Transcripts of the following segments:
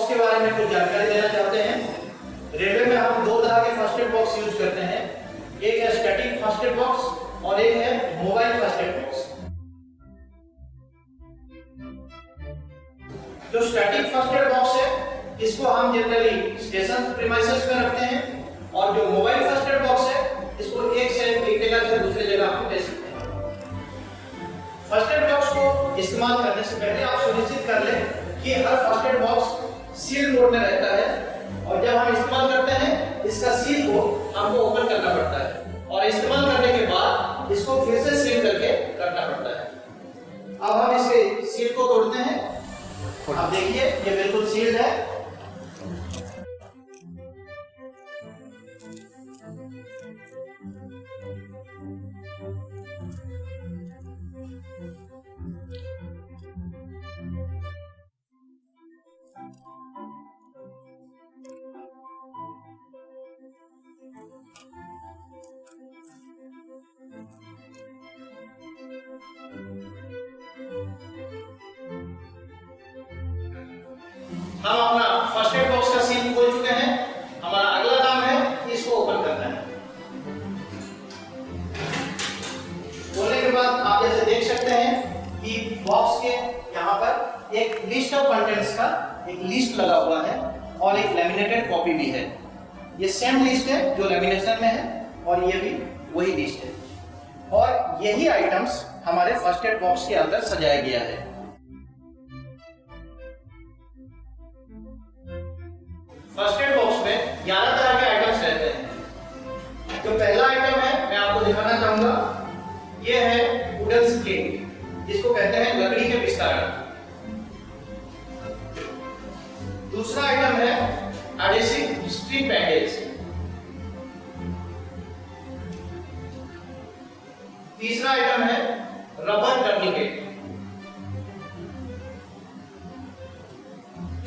Box के बारे में कुछ जानकारी देना चाहते हैं। रेलवे में हम दो तरह के फर्स्ट एड बॉक्स यूज करते हैं, एक है स्टैटिक फर्स्ट एड बॉक्स और एक है मोबाइल फर्स्ट एड बॉक्स। जो स्टैटिक फर्स्ट एड बॉक्स है इसको हम जनरली स्टेशन प्रीमाइसेस में रखते हैं और जो मोबाइल फर्स्ट एड बॉक्स है इसको एक जगह से दूसरी जगह हम ले सकते हैं। फर्स्ट एड बॉक्स को इस्तेमाल करने से पहले आप सुनिश्चित कर लें कि हर first aid box seal mode में रहता है और जब हम इस्तेमाल करते हैं इसका सील को हमको ओपन करना पड़ता है और इस्तेमाल करने के बाद इसको फिर से सील करके रखना पड़ता है। अब हम इसके सील को तोड़ते हैं। आप देखिए ये बिल्कुल सील्ड है। हम अपना फर्स्ट एड बॉक्स का सील खोल चुके हैं। हमारा अगला काम है इसको ओपन करना है। खोलने के बाद आप जैसे देख सकते हैं कि बॉक्स के यहाँ पर एक लिस्ट ऑफ कंटेंट्स का एक लिस्ट लगा हुआ है और एक लैमिनेटेड कॉपी भी है। ये सेम लिस्ट है जो लैमिनेशन में है और ये भी वही लिस्ट है और यही आइटम्स हमारे फर्स्ट एड बॉक्स के अंदर सजाया गया है। फर्स्ट एड बॉक्स में 11 तरह के आइटम्स रहते हैं। जो पहला आइटम है मैं आपको दिखाना चाहूंगा, ये है वुडन स्केल, जिसको कहते हैं लकड़ी के बिस्तारा। दूसरा आइटम है एडहेसिव स्ट्रिप बैंडेज। तीसरा आइटम है रबर टर्निकेट।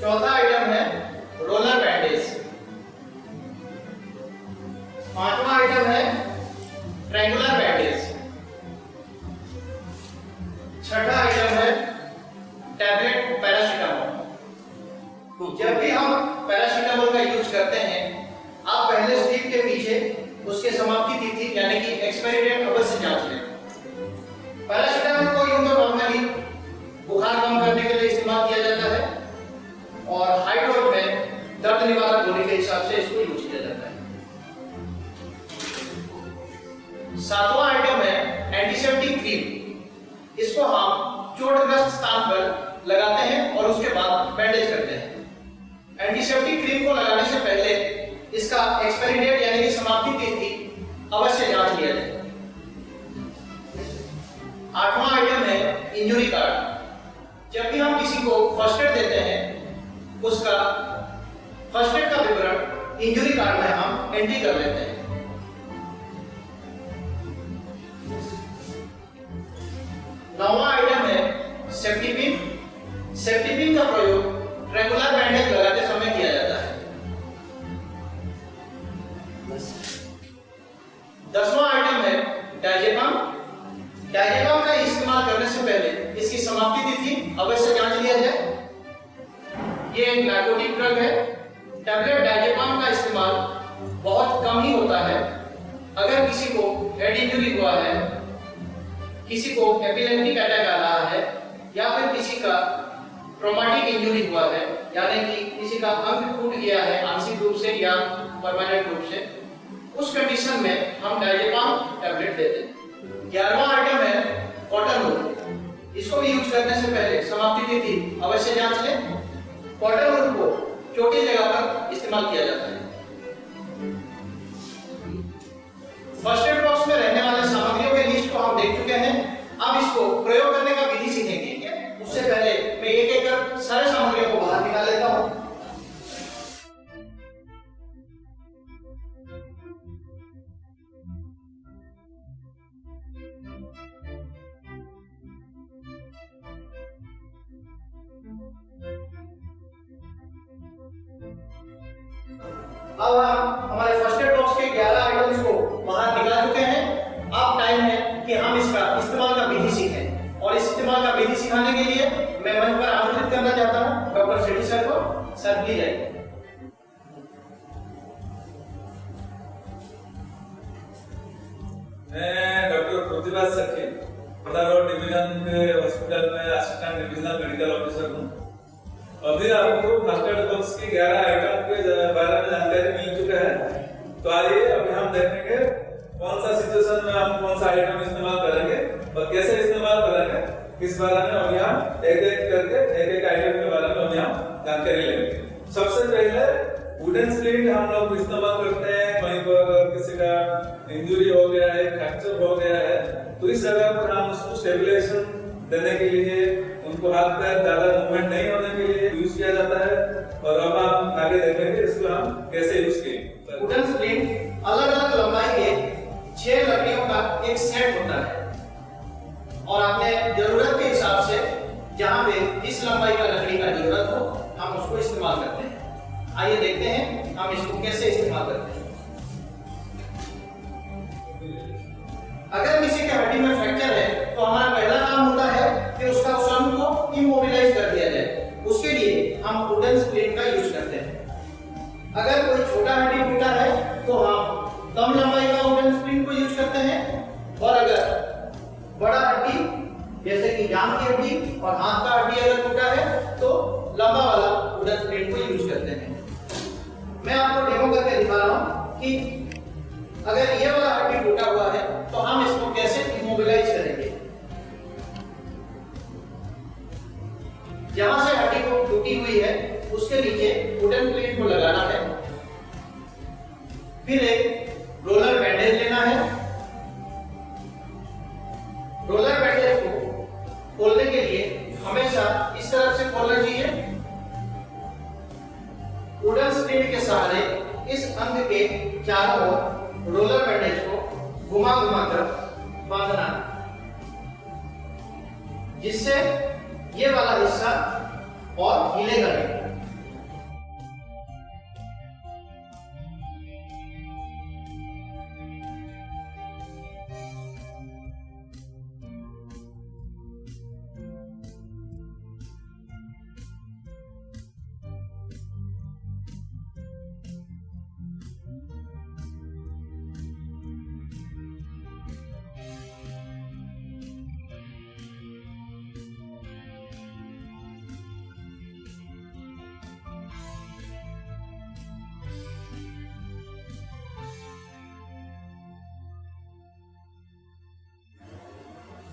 चौथा आइटम है रोलर बैंडेज। पांचवा आइटम है ट्रायंगुलर बैंडेज। छठा आइटम है टैबलेट पैरासीटामोल। जब भी हम पैरासीटामोल का यूज करते हैं आप पहले स्ट्रिप के पीछे उसके समाप्ति तिथि यानी कि एक्सपायरी डेट अवश्य जांच लें। पैरासीटामोल को यूं तो नॉर्मली बुखार कम करने के लिए इस्तेमाल किया जाता है और हाई डोज में दर्द निवारक गोली के हिसाब से इसको यूज किया जाता है। सातवां आइटम है एंटीसेप्टिक क्रीम। इसको हम चोटग्रस्त स्थान पर लगाते हैं और उसके बाद बैंडेज करते हैं। एंटीसेप्टिक क्रीम को लगाने से पहले इसका एक्सपायरी डेट यानी कि समाप्ति तिथि अवश्य जांच लिया जाए। आठवां आइटम है इंजुरी कार्ड। जब भी हम किसी को फर्स्ट एड देते हैं उसका फर्स्ट एड का विवरण इंजुरी कार्ड में हम एंट्री कर लेते हैं। नौवां आइटम है सेफ्टी पिन। सेफ्टी पिन का प्रयोग ट्रायंगुलर बैंडेज लगाते समय किया जाता है। 10वां आइटम है डायजेपाम। डायजेपाम का इस्तेमाल करने से पहले इसकी समाप्ति तिथि अवश्य जांच लिया जाए। ये एक नार्कोटिक ड्रग है। टैबलेट डायजेपाम का इस्तेमाल बहुत कम ही होता है। अगर किसी को हेड इंजरी हुआ है, किसी को एपिलेप्टिक अटैक आ रहा है या फिर किसी का ट्रॉमेटिक इंजरी हुआ है यानी कि किसी का अंग टूट गया है आंशिक रूप से या परमानेंट रूप से, उस कंडीशन में हम डायजेपाम टैबलेट देते हैं। 11वां आइटम है कॉटन वूल। इसको भी यूज करने से पहले समाप्ति तिथि अवश्य जांच लें। कॉटन वूल को छोटी जगह पर इस्तेमाल किया जाता है। फर्स्ट एड बॉक्स में रहने वाले सामग्रियों के लिस्ट को हम देख चुके हैं। अब इसको प्रयोग करने का विधि सीखेंगे। उससे पहले मैं एक एक कर सारे सामग्रियों को बाहर निकाल लेता हूं। अब हम हमारे फर्स्ट एड बॉक्स के 11 आइटम्स को बाहर निकाल चुके हैं। अब टाइम है कि हम इसका इस्तेमाल का विधि सीखें और इस इस्तेमाल का विधि सिखाने के लिए मैं मंच पर आमंत्रित करना चाहता हूं डॉक्टर सेठी सर को। सर प्लीज आइए। मैं डॉक्टर प्रतिभा सखी रोड डिवीजन के हॉस्पिटल में असिस्टेंट डिविजनल मेडिकल ऑफिसर हूँ। अभी आपको फर्स्ट एड बॉक्स की 11 आइटम के बारे में जानकारी मिल चुका है। तो आइए अभी हम देखेंगे कौन सा सिचुएशन में हम कौन सा आइटम इस्तेमाल करेंगे और कैसे इस्तेमाल करेंगे, इस बारे में अभी हम एक एक करके एक आइटम के बारे में अभी हम जानकारी लेंगे। सबसे पहले वुडन स्प्लिंट हम लोग इस्तेमाल करते हैं कहीं पर अगर किसी का इंजरी हो गया है, फ्रैक्चर हो गया है, तो इस जगह पर हम उसको स्टेबलाइजेशन देने के लिए, उनको हाथ पैर ज्यादा मूवमेंट नहीं होने के लिए यूज किया जाता है। और अब हम आगे देखेंगे इसको हम कैसे यूज किए। वुडन स्प्लिंट अलग अलग लंबाई के 6 लकड़ियों का एक सेट होता है और आपने जरूरत के हिसाब से जहां पे जिस लंबाई का लकड़ी का जरूरत हो हम उसको इस्तेमाल करते हैं। आइए देखते हैं हम इसको कैसे इस्तेमाल करते हैं। अगर किसी के हड्डी में फ्रैक्चर है तो हमारा पहला काम होता है कि उसका उस अंग को इमोबिलाइज कर दिया जाए। उसके लिए हम वुडन स्प्लिंट का यूज करते हैं। अगर कोई छोटा हड्डी टूटा है तो हम कम लंबाई का वुडन स्प्लिंट को यूज करते हैं, और अगर बड़ा हड्डी जैसे कि जांघ की हड्डी और हाथ का हड्डी अगर टूटा है तो लंबा वाला वुडन स्प्लिंट को यूज करते हैं। मैं आपको डेमो करके दिखा रहा हूं कि अगर ये वाला हड्डी टूटा हुआ है तो हम इसको कैसे इमोबिलाइज करेंगे। जहां से हड्डी को टूटी हुई है उसके नीचे वुडन प्लेट को लगाना है, फिर एक रोलर बैंडेज लेना है। रोलर बैंडेज को खोलने के लिए हमेशा इस तरफ से खोलना चाहिए। वुडन स्प्लिंट के सहारे इस अंग के चारों ओर रोलर बैंडेज को घुमा घुमा कर बांधना, जिससे ये वाला हिस्सा और हिलेगा नहीं।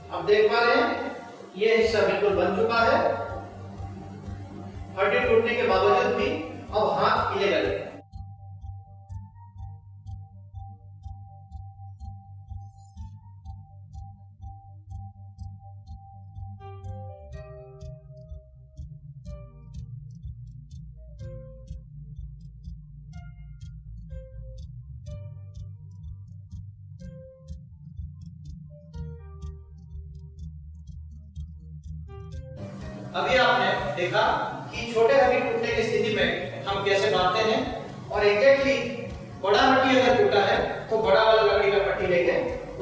अब देख पा रहे हैं ये हिस्सा बिल्कुल बन चुका है। हड्डी टूटने के बावजूद भी अब हाथ हिलेगा नहीं। अभी आपने देखा कि छोटे हड्डी टूटने की स्थिति में हम कैसे बांधते हैं, और एग्जैक्टली बड़ा हड्डी अगर टूटा है तो बड़ा वाला लकड़ी का पट्टी लेके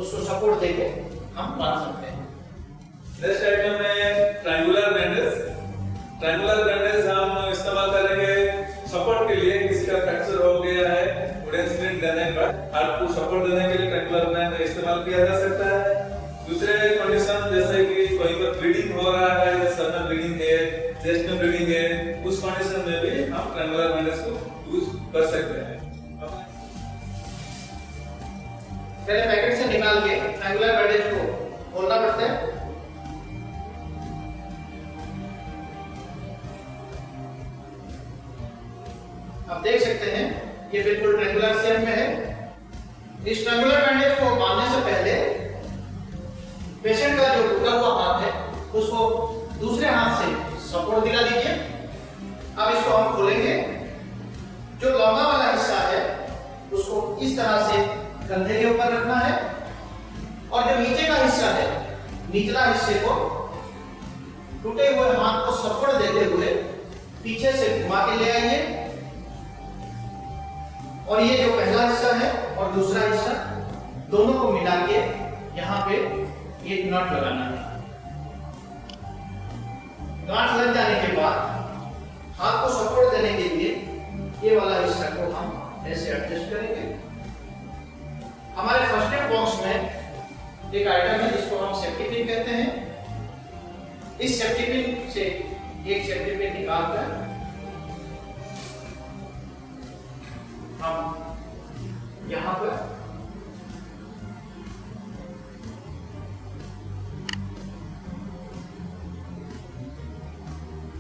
उसको सपोर्ट देके हम बांध सकते हैं। नेक्स्ट आइटम है ट्रायंगुलर बैंडेज। ट्रायंगुलर बैंडेज हम इस्तेमाल करेंगे सपोर्ट के लिए। किसी का फ्रैक्चर हो गया है, वुडन स्प्लिंट देने के बाद हाथ को सपोर्ट देने के लिए ट्रायंगुलर बैंड इस्तेमाल किया जा सकता है। दूसरे कंडीशन जैसे कि कहीं पर ब्लीडिंग हो रहा है, सर में ब्लीडिंग है, चेस्ट में ब्लीडिंग है, उस कंडीशन में भी हम ट्रायंगुलर बैंडेज को यूज कर सकते हैं। पहले पैकेट से निकाल के ट्रायंगुलर बैंडेज को खोलना पड़ता है। आप देख सकते हैं ये बिल्कुल ट्रायंगुलर शेप में है। इस ट्रायंगुलर बैंडेज को बांधने से पहले पेशेंट का जो टूटा हुआ हाथ है उसको दूसरे हाथ से सपोर्ट दिला दीजिए। अब इसको हम खोलेंगे। जो लंबा वाला हिस्सा है उसको इस तरह से कंधे के ऊपर रखना है, और जो नीचे का हिस्सा है, निचला हिस्से को टूटे हुए हाथ को सपोर्ट देते हुए पीछे से घुमा के ले आइए, और ये जो पहला हिस्सा है और दूसरा हिस्सा दोनों को मिला के यहाँ पे ये नट लगाना है। गांठ लग जाने के बाद हाथ को सपोर्ट देने के लिए ये वाला हिस्सा को हम ऐसे एडजस्ट करेंगे। हमारे फर्स्ट एड बॉक्स में एक आइटम है जिसको हम सेफ्टी पिन कहते हैं। इस सेफ्टी पिन से एक सेफ्टी पिन निकालकर हम यहां पर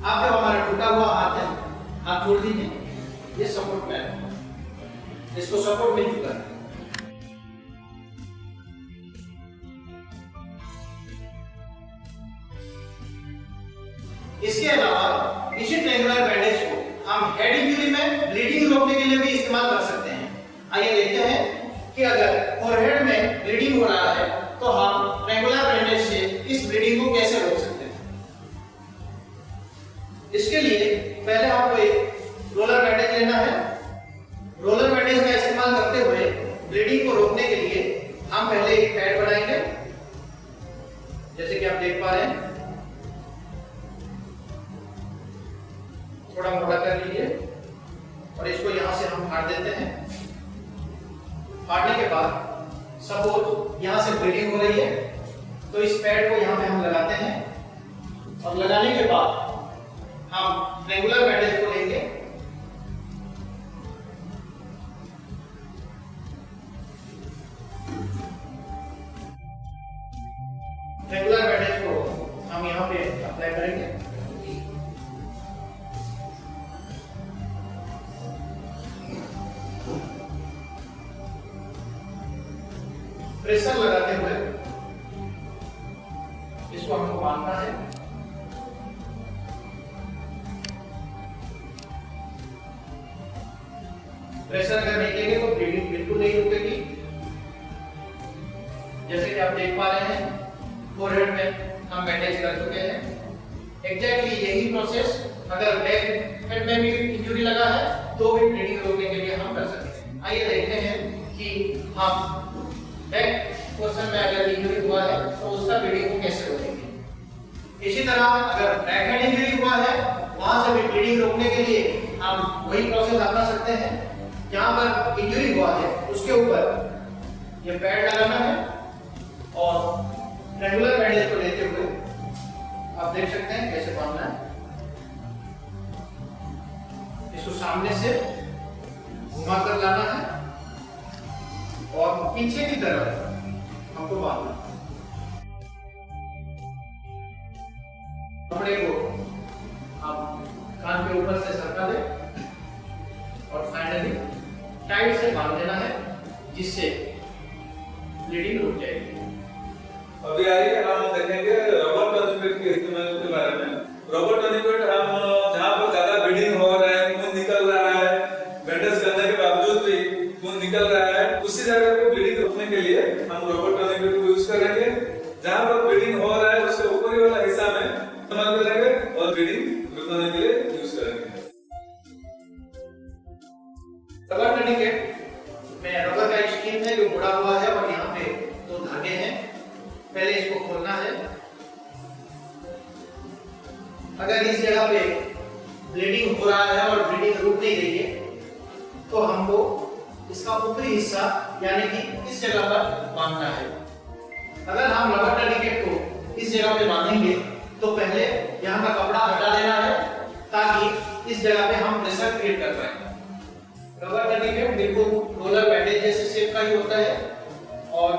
आप जब हमारा टूटा हुआ हाथ है, हाथ छोड़ दीजिए, ये सपोर्ट में है, इसको सपोर्ट मिल चुका है। इसके अलावा इसी ट्रायंगुलर बैंडेज को हम हेड इंजरी में ब्लीडिंग रोकने के लिए भी इस्तेमाल कर सकते हैं। आइए देखते हैं कि अगर फोरहेड में ब्लीडिंग हो रहा है तो हम ट्रायंगुलर बैंडेज से इस ब्लीडिंग को कैसे रोक सकते हैं। इसके लिए पहले आपको एक रोलर बैंडेज लेना है। रोलर बैंडेज का इस्तेमाल करते हुए ब्लीडिंग को रोकने के लिए हम पहले एक पैड बनाएंगे, जैसे कि आप देख पा रहे हैं। थोड़ा मोटा कर लीजिए और इसको यहां से हम फाड़ देते हैं। फाड़ने के बाद सपोज यहां से ब्लीडिंग हो रही है तो इस पैड को यहां पे हम लगाते हैं और लगाने के बाद हम ट्रायंगुलर बैंडेज को लेंगे। ट्रायंगुलर बैंडेज को हम यहां पे अप्लाई करेंगे। प्रेशर लगाते हुए इसको हमको बांधना है। प्रेशर अगर नहीं देंगे तो ब्लीडिंग बिल्कुल नहीं रुकेगी। जैसे कि आप देख पा रहे हैं फोरहेड में हम बैंडेज कर चुके हैं। एग्जैक्टली यही प्रोसेस अगर बैक हेड में भी इंजरी लगा है तो भी ब्लीडिंग रोकने के लिए हम कर सकते हैं। आइए देखते हैं कि हम बैक पोर्शन में अगर इंजरी हुआ है तो उसका ब्लीडिंग को कैसे रोकेंगे। इसी तरह अगर बैक हेड इंजरी हुआ है वहां से भी ब्लीडिंग रोकने के लिए हम वही प्रोसेस अपना सकते हैं। जहां पर इंजरी हुआ है उसके ऊपर ये पैड लगाना है और ट्रायंगुलर बैंडेज को लेते हुए आप देख सकते हैं कैसे बांधना है। इसको सामने से घुमा कर लाना है और पीछे की तरफ हमको बांधना है। कपड़े को आप कान के ऊपर से सरका दें और फाइनली टाइट से बांध देना है जिससे ब्लीडिंग रुक जाएगी। अभी आइए हम देखेंगे रबर टर्निकेट के इस्तेमाल के बारे में। रबर टर्निकेट हम जहाँ पर ज्यादा ब्लीडिंग हो रहा है, खून निकल रहा है, बैंडेज करने के बावजूद भी खून निकल रहा है, उसी जगह पे ब्लीडिंग रोकने के लिए हम रबर टर्निकेट को यूज करेंगे। जहाँ पर ब्लीडिंग हो रहा है उसके ऊपरी वाला हिस्सा में इस्तेमाल करेंगे और ब्लीडिंग रुकने के लिए यूज करेंगे। रबर टर्निकेट में रबर का स्कीन है जो मुड़ा हुआ है और यहाँ पे दो धागे हैं। पहले इसको खोलना है। अगर इस जगह पे ब्लीडिंग हो रहा है और ब्लीडिंग रुक नहीं रही है तो हमको इसका ऊपरी हिस्सा यानी कि इस जगह पर बांधना है। अगर हम रबर टर्निकेट को इस जगह पे बांधेंगे तो पहले यहाँ का कपड़ा हटा देना है ताकि इस जगह पे हम प्रेशर क्रिएट कर पाए। रबर टर्निकेट बिल्कुल रोलर बैंडेज जैसे शेप का ही होता है और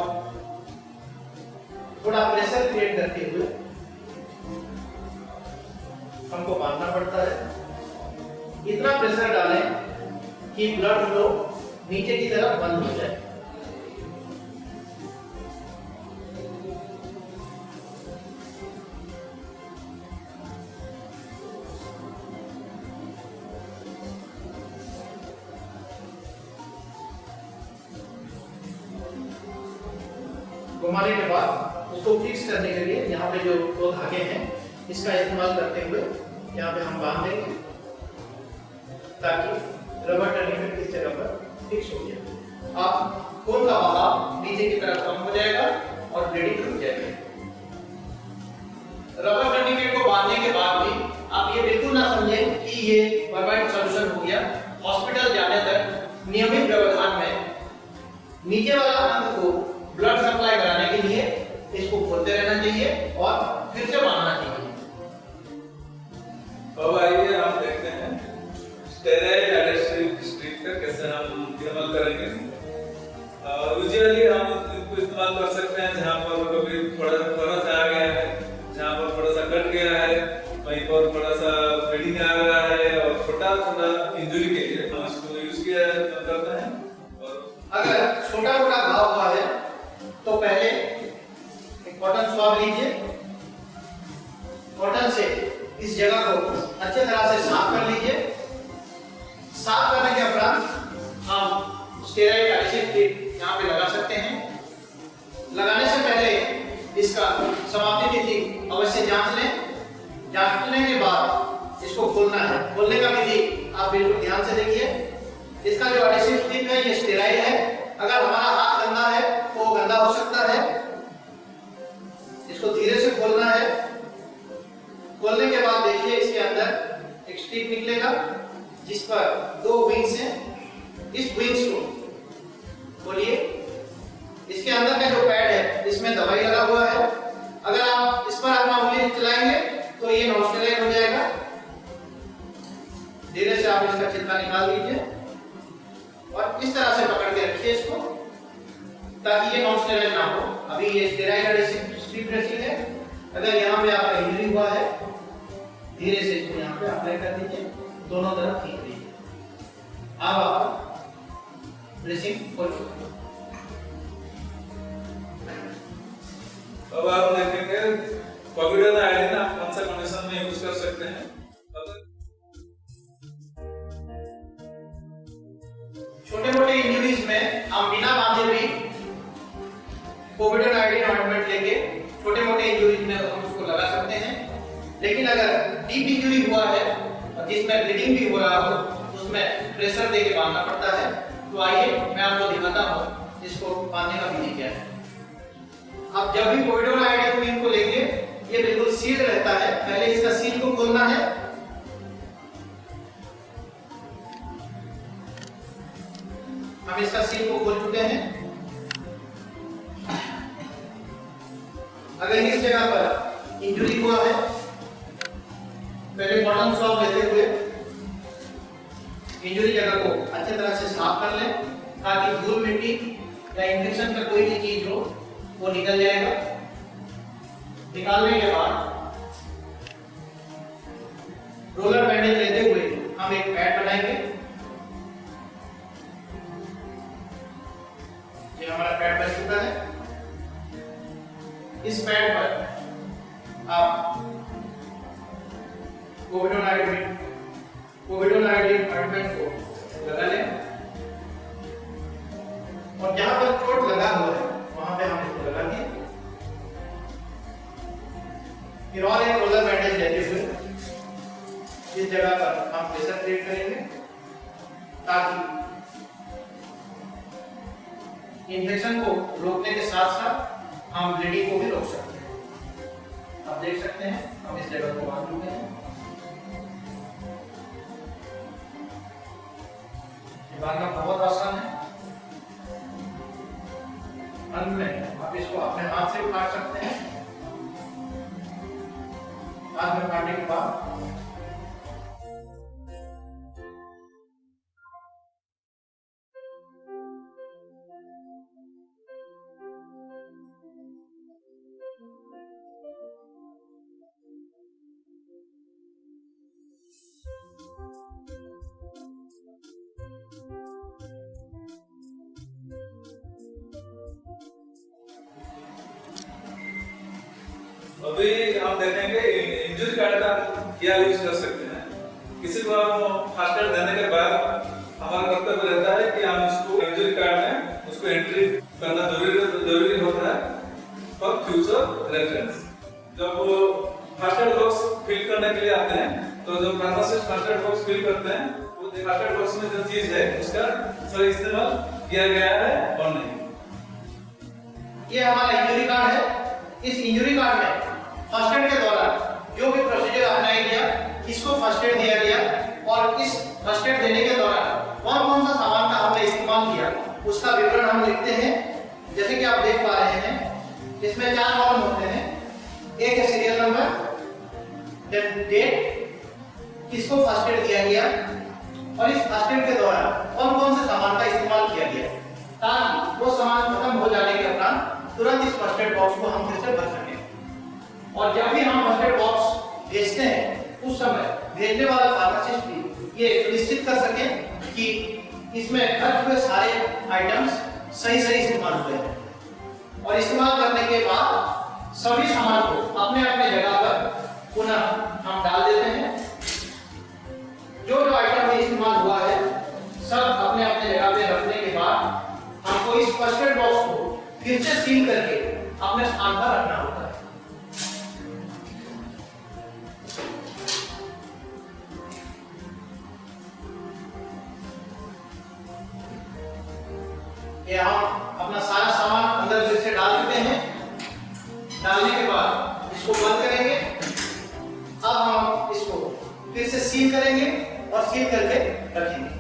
थोड़ा प्रेशर क्रिएट करते हुए हमको बांधना पड़ता है। इतना प्रेशर डालें कि ब्लड फ्लो नीचे की तरफ बंद हो जाए। घुमाने के बाद उसको फिक्स करने के लिए यहाँ पे जो दो धागे हैं इसका इस्तेमाल करते हुए यहाँ पे हम बांध देंगे ताकि रबर टर्निकेट इस जगह पर फिक्स हो जाए। आप खून का बहाव नीचे की तरफ कम हो जाएगा और ब्लीडिंग रुक जाएगी। रबर टर्निकेट को बांधने के बाद भी आप ये बिल्कुल ना समझें कि ये परमानेंट सॉल्यूशन हो गया। हॉस्पिटल जाने तक नियमित व्यवधान में नीचे वाला अंग को ब्लड सप्लाई कराने के लिए इसको खोलते रहना चाहिए और फिर से बांधना चाहिए। अब आइए हम देखते हैं स्टेराइड एडेसिव स्ट्रिप का कैसे हम इस्तेमाल करेंगे। यूजुअली हम इसको इस्तेमाल कर सकते हैं जहाँ पर कभी थोड़ा सा फरस आ गया है, जहाँ पर थोड़ा सा कट गया है, वहीं पर थोड़ा सा ब्लीडिंग आ रहा है और छोटा छोटा इंजरी के लिए हम इसको यूज किया करते हैं। और अगर छोटा मोटा घाव हुआ है तो पहले एक कॉटन स्वैब लीजिए। कॉटन से इस जगह को अच्छे तरह से साफ कर लीजिए। साफ करने के उपरांत हम स्टेराइड एडेसिव टिप यहाँ पे लगा सकते हैं। लगाने से पहले इसका समाप्ति तिथि अवश्य जांच लें। जांचने के बाद इसको खोलना है। खोलने का विधि आप बिल्कुल ध्यान से देखिए। इसका जो एडेसिव टिप है ये स्टेराइड है। अगर हमारा हाथ गंदा है तो वो गंदा हो सकता है। इसको धीरे से खोलना है। खोलने के बाद देखिए इसके अंदर एक स्ट्रिप निकलेगा जिस पर 2 विंग्स हैं। इस विंग्स को खोलिए। इसके अंदर का जो पैड है इसमें दवाई लगा हुआ है। अगर आप इस पर अपना उंगली चलाएंगे तो ये नॉन स्टेराइड हो जाएगा। धीरे से आप इसका छिलका निकाल लीजिए और इस तरह से पकड़ के रखिए इसको ताकि ये नॉन स्टेराइड ना हो। अभी ये स्टेराइड एडेसिव स्ट्रिप ड्रेसिंग है। अगर यहाँ पे आपका इंजरी हुआ है धीरे से इसको यहाँ पे अप्लाई कर दीजिए। दोनों तरफ खींच दीजिए। अब आप ड्रेसिंग खोल सकते हैं। अब आप देखेंगे कोविड आयोडीन आप कौन सा कंडीशन में यूज कर सकते हैं। छोटे मोटे इंजरीज में हम बिना बांधे भी कोविड आयोडीन ऑइंटमेंट लेके छोटे मोटे इंजरीज में हम उसको लगा सकते हैं। लेकिन अगर डीप इंजरी हुआ है और जिसमें ब्लीडिंग भी हो रहा हो उसमें प्रेशर देके बांधना पड़ता है। तो आइए मैं आपको दिखाता हूँ इसको बांधने का विधि क्या है। आप जब भी कोविड आयोडीन को लेंगे ये बिल्कुल सील रहता है। पहले इसका सील को खोलना है। हम इसका सील को खोल चुके हैं। अगर इस जगह पर इंजरी हुआ है पहले कॉटन स्वैब लेते हुए इंजरी जगह को अच्छे तरह से साफ कर लें ताकि धूल मिट्टी या इन्फेक्शन का कोई भी चीज हो वो निकल जाएगा। निकालने के बाद रोलर बैंडेज लेते हुए हम एक पैड बनाएंगे। ये हमारा पैड बन चुका है। इस पैड पर आप कोविड आयोडीन ऑइंटमेंट को लगा लें और जहां पर चोट लगा हुआ है वहां पे हम इसको लगा दें। फिर और एक रोलर बैंडेज लेते हुए इस जगह पर हम प्रेशर क्रिएट करेंगे ताकि इन्फेक्शन को रोकने के साथ साथ हम ब्लीडिंग को भी रोक सकते हैं। आप देख सकते हैं हम इस जगह को बांध चुके हैं। बांधना बहुत आसान है। अंत में आप इसको अपने हाथ से काट सकते हैं। हाथ में काटने के बाद अभी हम देखेंगे इंजरी कार्ड का क्या यूज कर सकते हैं। किसी को हम फर्स्ट एड देने के बाद हमारा कर्तव्य रहता है कि हम उसको इंजरी कार्ड में उसको एंट्री करना जरूरी होता है फॉर फ्यूचर रेफरेंस। जब वो फर्स्ट एड बॉक्स फिल करने के लिए आते हैं तो जो pharmacist first aid box fill करते हैं वो फर्स्ट एड बॉक्स में जो चीज है उसका सही इस्तेमाल किया गया है और नहीं। ये हमारा इंजरी कार्ड है। इस इंजरी कार्ड में फर्स्ट एड के दौरान जो भी प्रोसीजर अपनाया गया इसको फर्स्ट एड दिया गया और इस फर्स्ट एड देने के दौरान कौन कौन सा सामान का हमने इस्तेमाल किया उसका विवरण हम लिखते हैं। जैसे कि आप देख पा रहे हैं इसमें 4 कॉलम होते हैं। एक है सीरियल नंबर, देन डेट, किसको फर्स्ट एड दिया गया और इस फर्स्ट एड के दौरान कौन कौन से सामान का इस्तेमाल किया गया, ताकि वो सामान खत्म हो जाने के उपरांत तुरंत इस फर्स्ट एड बॉक्स को हम फिर से भर सकें। और जब भी हम फर्स्ट एड बॉक्स भेजते हैं उस समय भेजने वाला फार्मासिस्ट भी ये सुनिश्चित कर सके कि इसमें खर्च हुए सारे आइटम्स सही इस्तेमाल हुए हैं और इस्तेमाल करने के बाद सभी सामान को अपने अपने जगह पर पुनः हम डाल देते हैं। जो आइटम में इस्तेमाल हुआ है सब अपने अपने जगह पे रखने के बाद हमको इस फर्स्ट एड बॉक्स को फिर से सील करके अपने स्थान पर रखना होता है। ये हम अपना सारा सामान अंदर फिर से डाल देते हैं। डालने के बाद इसको बंद करेंगे। अब हम इसको फिर से सील करेंगे और सील करके रखेंगे।